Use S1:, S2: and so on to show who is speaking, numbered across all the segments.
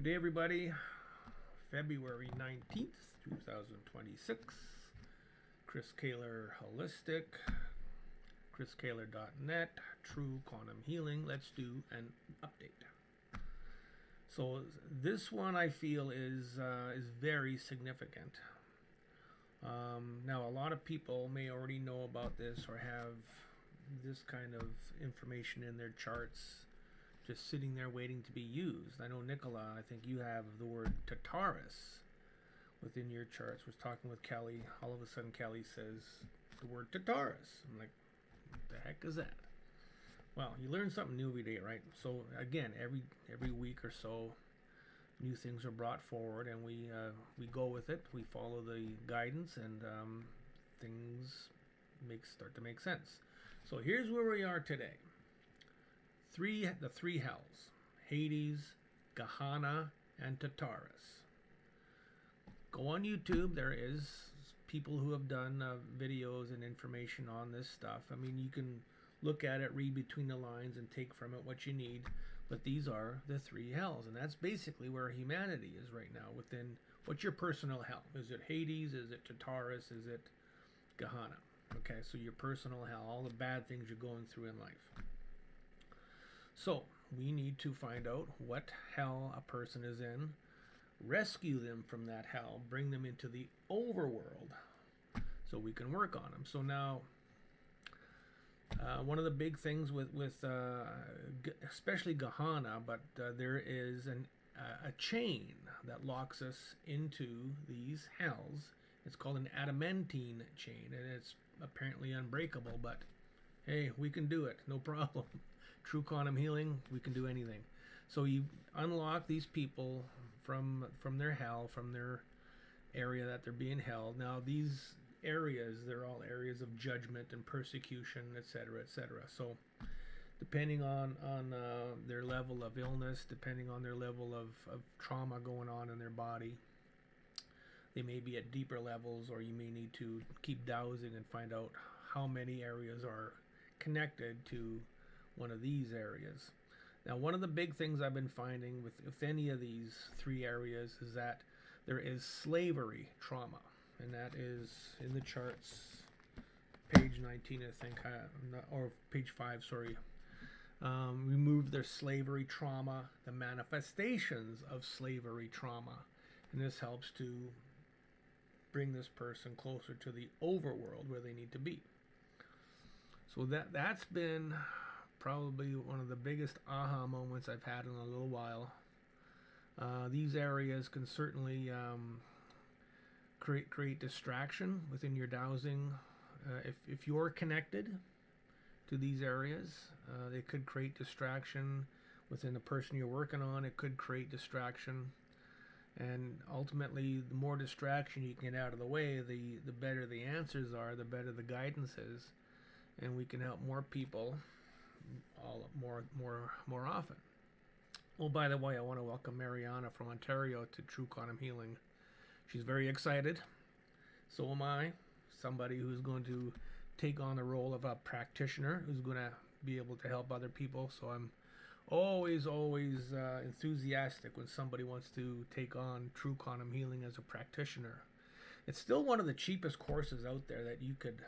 S1: Good day, everybody. February 19th, 2026. Chris Kaler Holistic, chriskaler.net, True Quantum Healing. Let's do an update. So this one I feel is very significant. Now, a lot of people may already know about this or have this kind of information in their charts just sitting there waiting to be used. I know, Nicola, I think you have the word Tartarus within your charts. Was talking with Kelly. All of a sudden, Kelly says the word Tartarus. I'm like, what the heck is that? Well, you learn something new every day, right? So again, every week or so, new things are brought forward, and we go with it. We follow the guidance, and things start to make sense. So here's where we are today. The three hells: Hades, Gehanna, and Tartarus. Go on YouTube. There is people who have done videos and information on this stuff. I mean, you can look at it, read between the lines, and take from it what you need. But these are the three hells, and that's basically where humanity is right now. Within what's your personal hell? Is it Hades? Is it Tartarus? Is it Gehanna? Okay, so your personal hell, all the bad things you're going through in life. So we need to find out what hell a person is in, rescue them from that hell, bring them into the overworld so we can work on them. So now, one of the big things with especially Gehanna, but there is a chain that locks us into these hells. It's called an adamantine chain, and it's apparently unbreakable, but hey, we can do it, no problem. True quantum healing, we can do anything. So you unlock these people from their hell, from their area that they're being held. Now these areas, they're all areas of judgment and persecution, etc., etc. So depending on their level of illness, depending on their level of trauma going on in their body, they may be at deeper levels, or you may need to keep dowsing and find out how many areas are connected to one of these areas. Now, one of the big things I've been finding with any of these three areas is that there is slavery trauma, and that is in the charts, page 19, I think, or page 5, sorry. Remove their slavery trauma, the manifestations of slavery trauma, and this helps to bring this person closer to the overworld where they need to be. So that's been probably one of the biggest aha moments I've had in a little while. These areas can certainly create distraction within your dowsing. If you're connected to these areas, they could create distraction within the person you're working on. It could create distraction, and ultimately, the more distraction you can get out of the way, the better the answers are, the better the guidance is, and we can help more people more often. Oh, by the way, I want to welcome Mariana from Ontario to True Quantum Healing. She's very excited. So am I. Somebody who's going to take on the role of a practitioner, who's going to be able to help other people. So I'm always enthusiastic when somebody wants to take on True Quantum Healing as a practitioner. It's still one of the cheapest courses out there that you could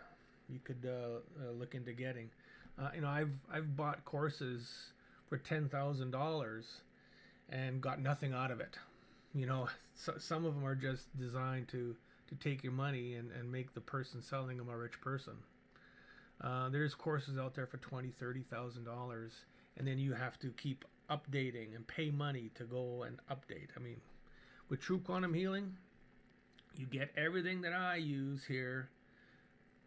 S1: look into getting. I've bought courses for $10,000 and got nothing out of it. Some of them are just designed to take your money and make the person selling them a rich person. There's courses out there for $20,000-$30,000, and then you have to keep updating and pay money to go and update. I mean, with True Quantum Healing, you get everything that I use here.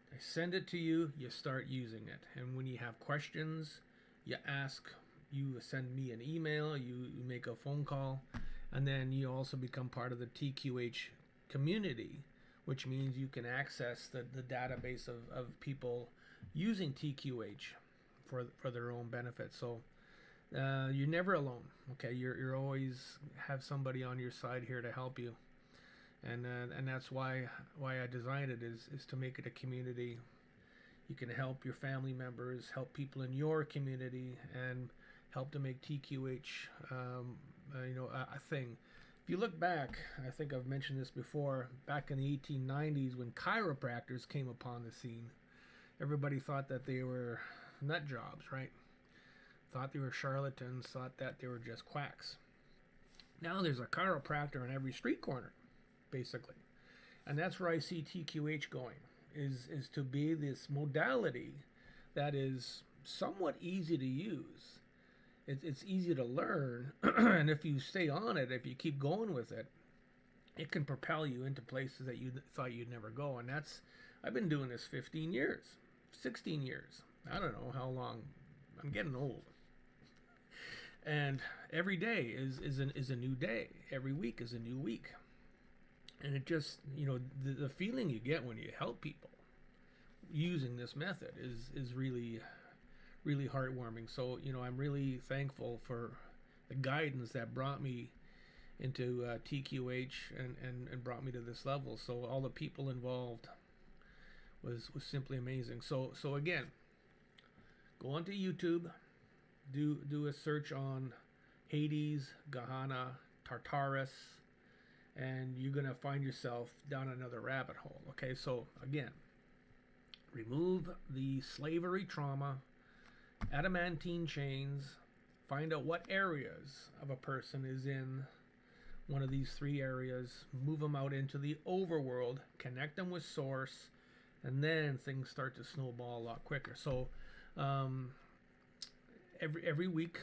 S1: I send it to you, you start using it. And when you have questions, you send me an email, you make a phone call, and then you also become part of the TQH community, which means you can access the database of people using TQH for their own benefit. So you're never alone. Okay, you're always have somebody on your side here to help you. And that's why I designed it is to make it a community. You can help your family members, help people in your community, and help to make TQH a thing. If you look back, I think I've mentioned this before, back in the 1890s when chiropractors came upon the scene, everybody thought that they were nut jobs, right? Thought they were charlatans, thought that they were just quacks. Now there's a chiropractor on every street corner, basically. And that's where I see TQH going, is to be this modality that is somewhat easy to use. It's easy to learn, and if you stay on it, if you keep going with it, it can propel you into places that you thought you'd never go. And I've been doing this 15 years, 16 years. I don't know how long. I'm getting old. And every day is a new day. Every week is a new week. And it just, the feeling you get when you help people using this method is really, really heartwarming. So, I'm really thankful for the guidance that brought me into TQH and brought me to this level. So all the people involved was simply amazing. So again, go onto YouTube, do a search on Hades, Gehanna, Tartarus, and you're going to find yourself down another rabbit hole. Okay, so again, remove the slavery trauma, adamantine chains, find out what areas of a person is in one of these three areas, move them out into the overworld, connect them with source, and then things start to snowball a lot quicker. So every week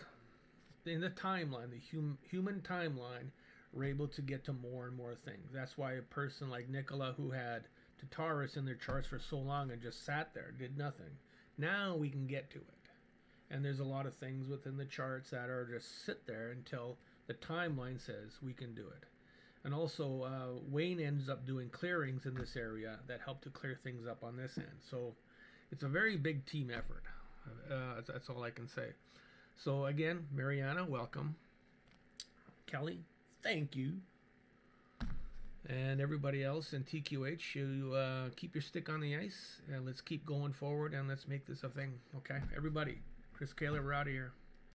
S1: in the timeline, the human timeline, we're able to get to more and more things. That's why a person like Nicola, who had Tartarus in their charts for so long and just sat there, did nothing, now we can get to it. And there's a lot of things within the charts that are just sit there until the timeline says we can do it. And also, Wayne ends up doing clearings in this area that help to clear things up on this end. So it's a very big team effort. That's all I can say. So again, Mariana, welcome. Kelly, thank you. And everybody else in TQH, you keep your stick on the ice, and let's keep going forward, and let's make this a thing. Okay, everybody. Chris Kaler, we're out of here.